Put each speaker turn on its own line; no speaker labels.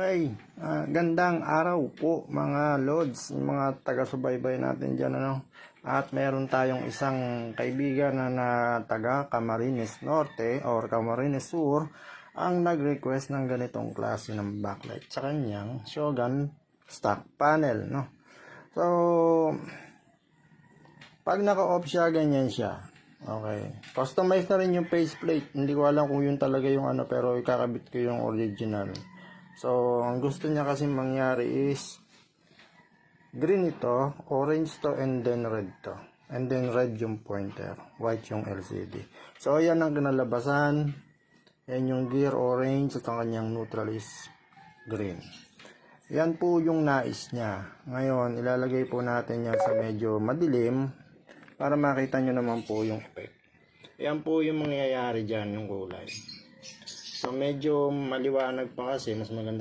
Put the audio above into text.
Okay, gandang araw po mga lods, mga taga-subaybay natin dyan, ano? At meron tayong isang kaibigan na taga Camarines Norte or Camarines Sur ang nag-request ng ganitong klase ng backlight sa kanyang Shogun stock panel, no? So, pag naka-off siya, ganyan siya. Okay. Customize na rin yung faceplate. Hindi ko alam kung yun talaga yung ano, pero ikakabit ko yung original. So, ang gusto niya kasi mangyari is green ito, orange to, and then red to. And then red yung pointer, white yung LCD. So, ayan ang kinalabasan. Yan yung gear orange at ang kanyang neutral is green. Yan po yung nais niya. Ngayon, ilalagay po natin yan sa medyo madilim para makita nyo naman po yung effect. Yan po yung mangyayari dyan, yung kulay. So, medyo maliwanag pa kasi, mas maganda